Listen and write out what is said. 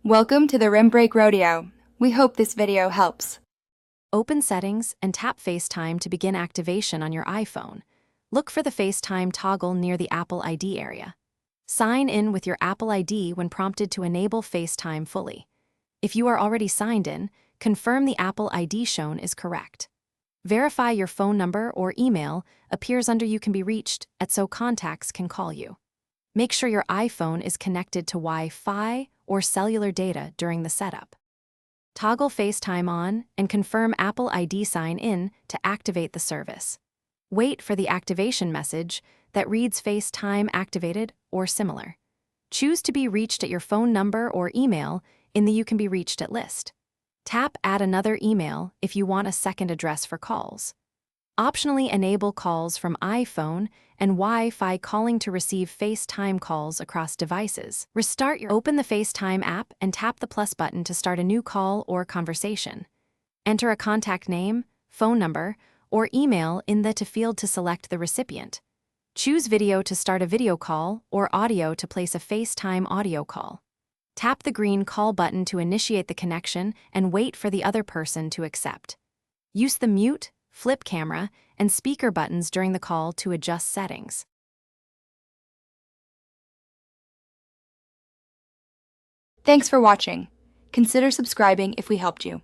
Welcome to the Rim Break Rodeo. We hope this video helps. Open Settings and tap FaceTime to begin activation on your iPhone. Look for the FaceTime toggle near the Apple ID area. Sign in with your Apple ID when prompted to enable FaceTime fully. If you are already signed in, confirm the Apple ID shown is correct. Verify your phone number or email appears under You Can Be Reached so contacts can call you. Make sure your iPhone is connected to Wi-Fi or cellular data during the setup. Toggle FaceTime on and confirm Apple ID sign in to activate the service. Wait for the activation message that reads FaceTime activated or similar. Choose to be reached at your phone number or email in the You Can Be Reached at list. Tap Add another email if you want a second address for calls. Optionally enable calls from iPhone and Wi-Fi calling to receive FaceTime calls across devices. Open the FaceTime app and tap the plus button to start a new call or conversation. Enter a contact name, phone number, or email in the field to select the recipient. Choose video to start a video call or audio to place a FaceTime audio call. Tap the green call button to initiate the connection and wait for the other person to accept. Use the mute, flip camera, and speaker buttons during the call to adjust settings. Thanks for watching. Consider subscribing if we helped you.